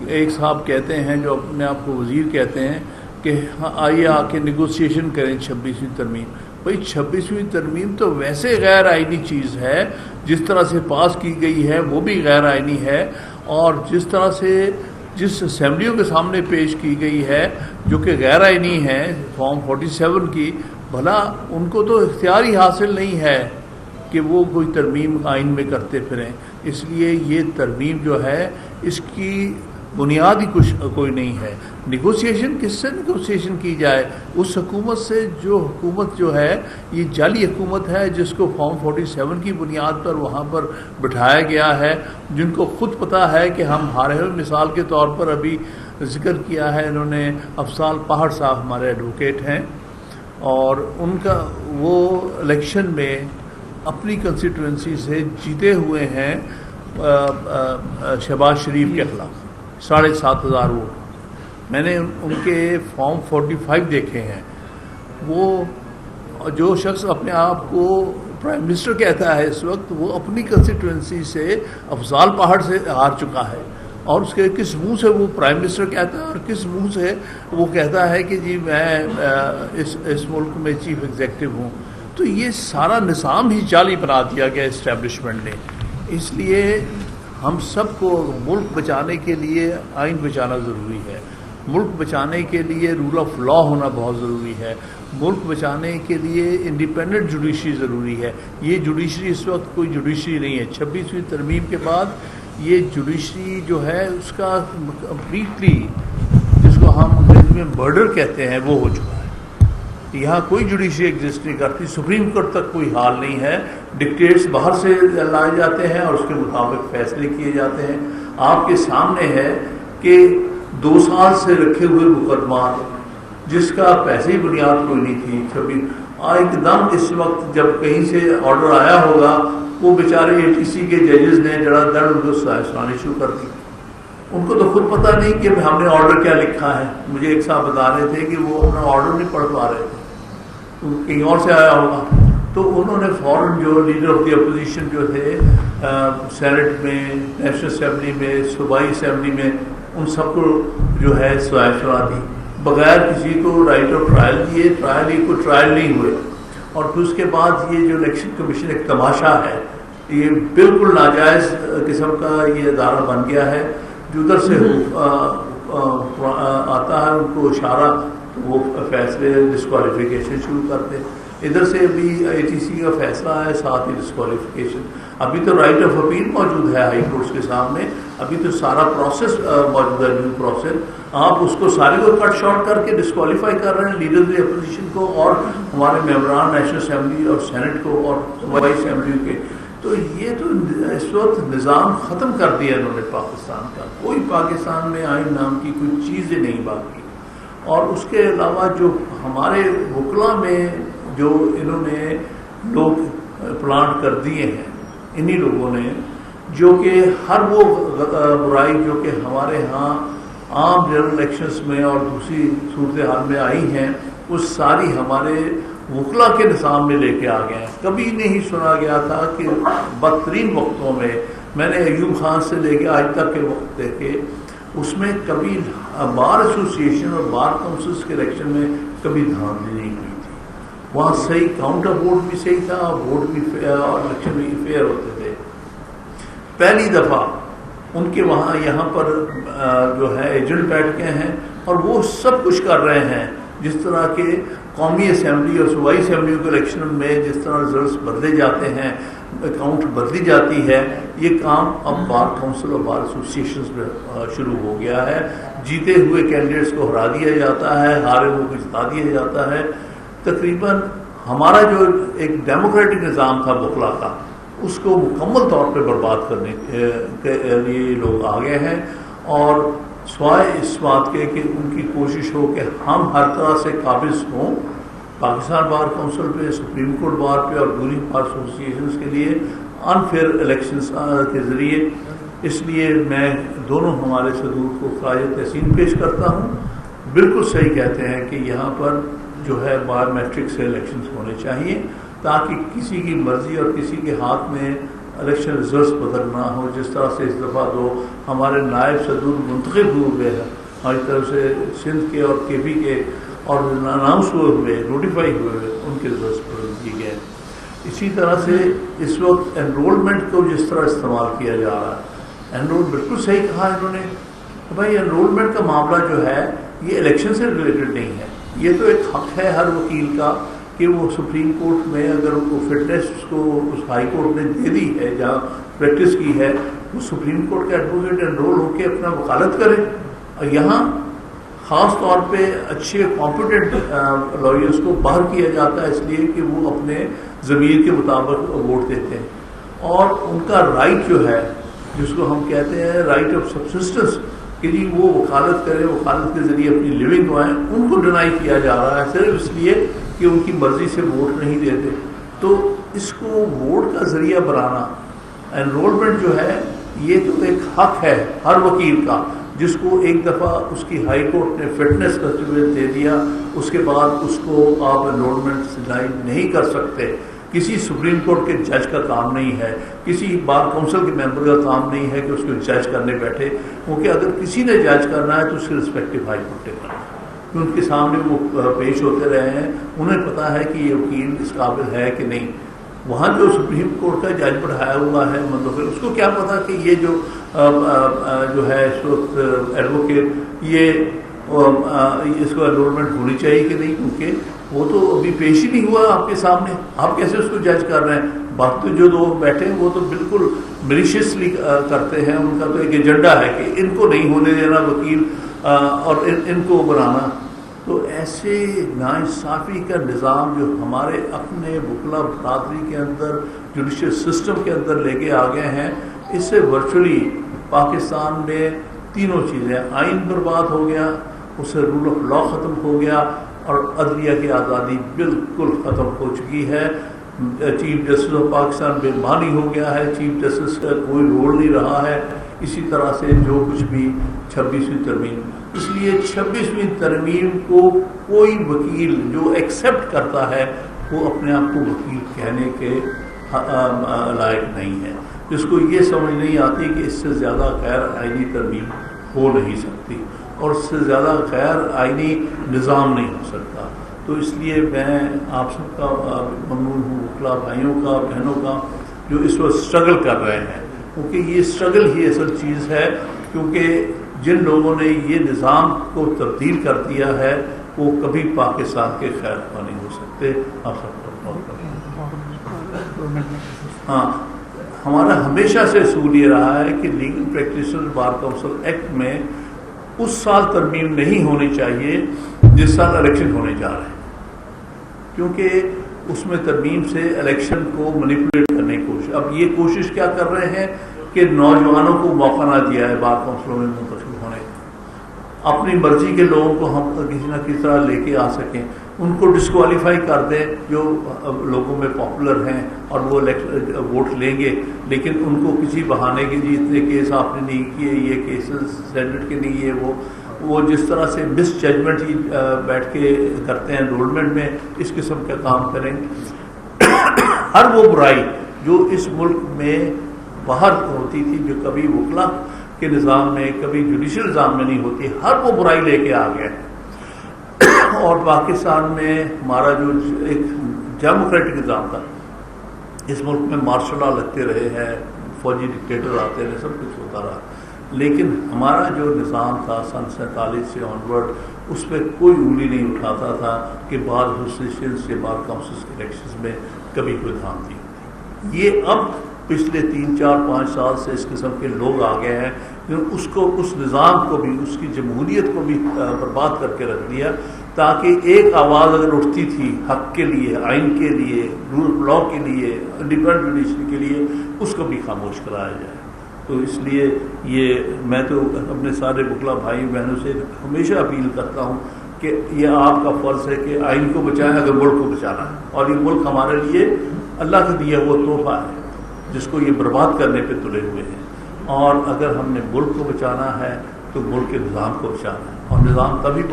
ایک صاحب کہتے ہیں جو اپنے آپ کو وزیر کہتے ہیں کہ آئیے آ کے نیگوسیشن کریں 26ویں ترمیم. بھائی 26ویں ترمیم تو ویسے غیر آئینی چیز ہے، جس طرح سے پاس کی گئی ہے وہ بھی غیر آئینی ہے، اور جس طرح سے جس اسمبلیوں کے سامنے پیش کی گئی ہے جو کہ غیر آئینی ہے فارم 47 کی، بھلا ان کو تو اختیار ہی حاصل نہیں ہے کہ وہ کوئی ترمیم آئین میں کرتے پھریں. اس لیے یہ ترمیم جو ہے اس کی بنیاد ہی کوئی نہیں ہے. نیگوسیشن کس سے نیگوسیشن کی جائے؟ اس حکومت سے جو حکومت جو ہے یہ جعلی حکومت ہے، جس کو فارم 47 کی بنیاد پر وہاں پر بٹھایا گیا ہے، جن کو خود پتہ ہے کہ ہم ہارے ہوئے. مثال کے طور پر ابھی ذکر کیا ہے انہوں نے، افضال پہاڑ صاحب ہمارے ایڈوکیٹ ہیں، اور ان کا وہ الیکشن میں اپنی کنسٹیٹوئنسی سے جیتے ہوئے ہیں شہباز شریف کے خلاف 7,500 ووٹ. میں نے ان کے فارم 45 دیکھے ہیں. وہ جو شخص اپنے آپ کو پرائم منسٹر کہتا ہے اس وقت، وہ اپنی کنسٹیٹوئنسی سے افضال پہاڑ سے ہار چکا ہے، اور اس کے کس منہ سے وہ پرائم منسٹر کہتا ہے اور کس منہ سے وہ کہتا ہے کہ جی میں اس ملک میں چیف ایگزیکٹو ہوں. تو یہ سارا نظام ہی جعلی بنا دیا گیا اسٹیبلشمنٹ نے. اس لیے ہم سب کو ملک بچانے کے لیے آئین بچانا ضروری ہے، ملک بچانے کے لیے رول آف لا ہونا بہت ضروری ہے، ملک بچانے کے لیے انڈیپینڈنٹ جوڈیشری ضروری ہے. یہ جوڈیشری اس وقت کوئی جوڈیشری نہیں ہے. 26ویں ترمیم کے بعد یہ جوڈیشری جو ہے اس کا کمپلیٹلی، جس کو ہم انگریزی میں مرڈر کہتے ہیں، وہ ہو چکا ہے. یہاں کوئی جوڈیشری ایگزسٹ نہیں کرتی. سپریم کورٹ تک کوئی حال نہیں ہے. ڈکٹیٹس باہر سے لائے جاتے ہیں اور اس کے مطابق فیصلے کیے جاتے ہیں. آپ کے سامنے ہے کہ 2 سال سے رکھے ہوئے مقدمات جس کا پیسے ہی بنیاد کوئی نہیں تھی، 26 ایک دم اس وقت جب کہیں سے آرڈر آیا ہوگا، وہ بیچارے ATC کے ججز نے جڑا دڑ ان کو سنانی شروع کر دی. ان کو تو خود پتہ نہیں کہ ہم نے آرڈر کیا لکھا ہے. مجھے ایک صاحب بتا رہے تھے کہ وہ اپنا آرڈر نہیں پڑھ پا رہے تھے، کہیں اور سے آیا ہوگا. تو انہوں نے فوراً جو لیڈر آف دی اپوزیشن جو تھے سینٹ میں، نیشنل اسمبلی میں، صوبائی اسمبلی میں، ان سب کو جو ہے سوائے سنا دی بغیر کسی کو رائٹ آف ٹرائل دیے. کوئی ٹرائل نہیں ہوئے. اور پھر اس کے بعد یہ جو الیکشن کمیشن ایک تماشا ہے، یہ بالکل ناجائز قسم کا یہ ادارہ بن گیا ہے. جو ادھر سے آتا ہے ان کو اشارہ، وہ فیصلے ڈسکوالیفیکیشن شروع کرتے. ادھر سے بھی ATC کا فیصلہ ہے، ساتھ ہی ڈسکوالیفیکیشن. ابھی تو رائٹ آف اپیل موجود ہے ہائی کورٹس کے سامنے. ابھی تو سارا پروسیس موجود ہے، نیو پروسیس. آپ اس کو سارے کو کٹ شارٹ کر کے ڈسکوالیفائی کر رہے ہیں، لیڈر دی اپوزیشن کو اور ہمارے ممبران نیشنل اسمبلی اور سینٹ کو اور صوبائی اسمبلی کے. تو یہ تو اس وقت نظام ختم کر دیا انہوں نے پاکستان کا. کوئی پاکستان میں آئین نام کی کوئی چیز ہی نہیں باقی. اور اس کے علاوہ جو ہمارے وکلا میں جو انہوں نے لوگ پلانٹ کر دیے ہیں، انہی لوگوں نے، جو کہ ہر وہ برائی جو کہ ہمارے ہاں عام جنرل الیکشنز میں اور دوسری صورتحال میں آئی ہیں، وہ ساری ہمارے وکلا کے نظام میں لے کے آ گئے ہیں. کبھی نہیں سنا گیا تھا کہ بدترین وقتوں میں نے ایوب خان سے لے کے آج تک کے وقت دیکھے، اس میں کبھی بار ایسوسیشن اور بار کونسلس کے الیکشن میں کبھی دھاندلی نہیں ہوئی تھی. وہاں صحیح کاؤنٹر ووٹ بھی صحیح تھا، ووٹ بھی اور الیکشن بھی فیئر ہوتے تھے. پہلی دفعہ ان کے وہاں یہاں پر جو ہے ایجنٹ بیٹھ گئے ہیں اور وہ سب کچھ کر رہے ہیں. جس طرح کے قومی اسمبلی اور صوبائی اسمبلیوں کے الیکشن میں جس طرح رزلٹس بدلے جاتے ہیں، اکاؤنٹ بدلی جاتی ہے، یہ کام اب بار کونسل اور بار ایسوسیشنز میں شروع ہو گیا ہے. جیتے ہوئے کینڈیڈیٹس کو ہرا دیا جاتا ہے، ہارے ہوئے کو جتا دیا جاتا ہے. تقریباً ہمارا جو ایک ڈیموکریٹک نظام تھا وکلا کا، اس کو مکمل طور پہ برباد کرنے کے لیے لوگ آ گئے ہیں. اور سوائے اس بات کے کہ ان کی کوشش ہو کہ ہم ہر طرح سے قابض ہوں پاکستان بار کونسل پہ، سپریم کورٹ بار پہ اور دوسری بار ایسوسیشنز کے لیے انفیئر الیکشنز کے ذریعے. اس لیے میں دونوں ہمارے صدور کو خراج تحسین پیش کرتا ہوں. بالکل صحیح کہتے ہیں کہ یہاں پر جو ہے بایو میٹرک سے الیکشنز ہونے چاہیے، تاکہ کسی کی مرضی اور کسی کے ہاتھ میں الیکشن ریزلٹس بدلنا ہو، جس طرح سے اس دفعہ دو ہمارے نائب صدور منتخب ہوئے ہیں ہماری طرف سے سندھ کے اور کے پی کے، اور اناؤنس ہوئے نوٹیفائی ہوئے ان کے ریزلٹس بدل دیے گئے۔ اسی طرح سے اس وقت انرولمنٹ کو جس طرح استعمال کیا جا رہا ہے، بالکل صحیح کہا انہوں نے کہ بھائی انرولمنٹ کا معاملہ جو ہے یہ الیکشن سے ریلیٹڈ نہیں ہے، یہ تو ایک حق ہے ہر وکیل کا کہ وہ سپریم کورٹ میں اگر ان کو فٹنس کو اس ہائی کورٹ نے دے دی ہے جہاں پریکٹس کی ہے، وہ سپریم کورٹ کا ایڈوکیٹ انرول ہو کے اپنا وکالت کرے۔ اور یہاں خاص طور پہ اچھے کمپیٹنٹ لائرس کو باہر کیا جاتا ہے اس لیے کہ وہ اپنے ضمیر کے مطابق ووٹ دیتے ہیں، اور ان کا رائٹ جو ہے جس کو ہم کہتے ہیں رائٹ آف سبسسٹنس کہ جی وہ وکالت کریں، وکالت کے ذریعے اپنی لیونگ پائیں، ان کو ڈینائی کیا جا رہا ہے صرف اس لیے کہ ان کی مرضی سے ووٹ نہیں دیتے۔ تو اس کو ووٹ کا ذریعہ بنانا، انرولمنٹ جو ہے یہ تو ایک حق ہے ہر وکیل کا، جس کو ایک دفعہ اس کی ہائی کورٹ نے فٹنس سرٹیفکیٹ دے دیا، اس کے بعد اس کو آپ انرولمنٹ ڈینائی نہیں کر سکتے۔ کسی سپریم کورٹ کے جج کا کام نہیں ہے، کسی بار کونسل کے ممبر کا کام نہیں ہے کہ اس کو جج کرنے بیٹھے، کیونکہ اگر کسی نے جج کرنا ہے تو اس کے رسپیکٹو ہائی کورٹ نے کرنا ہے، ان کے سامنے وہ پیش ہوتے رہے ہیں، انہیں پتا ہے کہ یہ وکیل اس قابل ہے کہ نہیں۔ وہاں جو سپریم کورٹ کا جج بڑھایا ہوا ہے مطلب اس کو کیا پتا کہ یہ جو ہے اس وقت ایڈوکیٹ یہ اس کو انرولمنٹ ہونی چاہیے کہ نہیں، کیونکہ وہ تو ابھی پیش ہی نہیں ہوا آپ کے سامنے، آپ کیسے اس کو جج کر رہے ہیں؟ باقی جو لوگ بیٹھے ہیں وہ تو بالکل ملیشیسلی کرتے ہیں، ان کا تو ایک ایجنڈا ہے کہ ان کو نہیں ہونے دینا وکیل اور ان کو بنانا۔ تو ایسے ناانصافی کا نظام جو ہمارے اپنے وکلا برادری کے اندر جوڈیشل سسٹم کے اندر لے کے آ گئے ہیں، اس سے ورچولی پاکستان میں تینوں چیزیں، آئین برباد ہو گیا، اس سے رول آف لا ختم ہو گیا، اور عدلیہ کی آزادی بالکل ختم ہو چکی ہے۔ چیف جسٹس آف پاکستان بے معنی ہو گیا ہے، چیف جسٹس کا کوئی رول نہیں رہا ہے۔ اسی طرح سے جو کچھ بھی 26ویں ترمیم، اس لیے 26ویں ترمیم کو کوئی وکیل جو ایکسیپٹ کرتا ہے وہ اپنے آپ کو وکیل کہنے کے لائق نہیں ہے، جس کو یہ سمجھ نہیں آتی کہ اس سے زیادہ غیر آئینی ترمیم ہو نہیں سکتی اور اس سے زیادہ غیر آئینی نظام نہیں ہو سکتا۔ تو اس لیے میں آپ سب کا ممنون ہوں، وکلا بھائیوں کا بہنوں کا جو اس وقت اسٹرگل کر رہے ہیں، کیونکہ یہ اسٹرگل ہی اصل چیز ہے، کیونکہ جن لوگوں نے یہ نظام کو تبدیل کر دیا ہے وہ کبھی پاکستان کے خیر خواہ نہیں ہو سکتے۔ آپ سب کا بہت بہت ہاں، ہمارا ہمیشہ سے اصول یہ رہا ہے کہ legal practitioner bar council act میں اس سال ترمیم نہیں ہونی چاہیے جس سال الیکشن ہونے جا رہے ہیں، کیونکہ اس میں ترمیم سے الیکشن کو مینیپولیٹ کرنے کی کوشش، اب یہ کوشش کیا کر رہے ہیں کہ نوجوانوں کو موقع نہ دیا ہے بار کونسلوں میں منتخب ہونے، اپنی مرضی کے لوگوں کو ہم کسی نہ کسی طرح لے کے آ سکیں، ان کو ڈسکوالیفائی کر دیں جو لوگوں میں پاپولر ہیں اور وہ ووٹ لیں گے، لیکن ان کو کسی بہانے کے لیے اتنے کیس آپ نے نہیں کیے، یہ کیسز سینٹ کے نہیں ہے، وہ جس طرح سے مس ججمنٹ ہی بیٹھ کے کرتے ہیں انرولمنٹ میں، اس قسم کا کام کریں گے۔ ہر وہ برائی جو اس ملک میں باہر ہوتی تھی، جو کبھی وکلا کے نظام میں کبھی جوڈیشل نظام میں نہیں ہوتی، ہر وہ برائی لے کے آ گئے، اور پاکستان میں ہمارا جو ایک ڈیموکریٹک نظام تھا، اس ملک میں مارشل لا لگتے رہے ہیں، فوجی ڈکٹیٹر آتے رہے، سب کچھ ہوتا رہا، لیکن ہمارا جو نظام تھا سن 47 سے آنورڈ، اس پہ کوئی انگلی نہیں اٹھاتا تھا کہ بار ایسوسیشنز یا بار کاؤنسلز کے الیکشنز میں کبھی کوئی دھاندلی ہوتی۔ یہ اب پچھلے 3 4 5 سال سے اس قسم کے لوگ آ گئے ہیں جو اس نظام کو بھی، اس کی جمہوریت کو بھی برباد کر کے رکھ دیا، تاکہ ایک آواز اگر اٹھتی تھی حق کے لیے، آئین کے لیے، رول آف لا کے لیے، انڈیپینڈنٹ جوڈیشری کے لیے، اس کو بھی خاموش کرایا جائے۔ تو اس لیے یہ میں تو اپنے سارے وکلا بھائی بہنوں سے ہمیشہ اپیل کرتا ہوں کہ یہ آپ کا فرض ہے کہ آئین کو بچائیں اگر ملک کو بچانا ہے، اور یہ ملک ہمارے لیے اللہ کا دیا ہوا تحفہ ہے جس کو یہ برباد کرنے پہ تلے ہوئے ہیں، اور اگر ہم نے ملک کو بچانا ہے تو ملک کے نظام کو بچانا ہے، اور نظام تبھی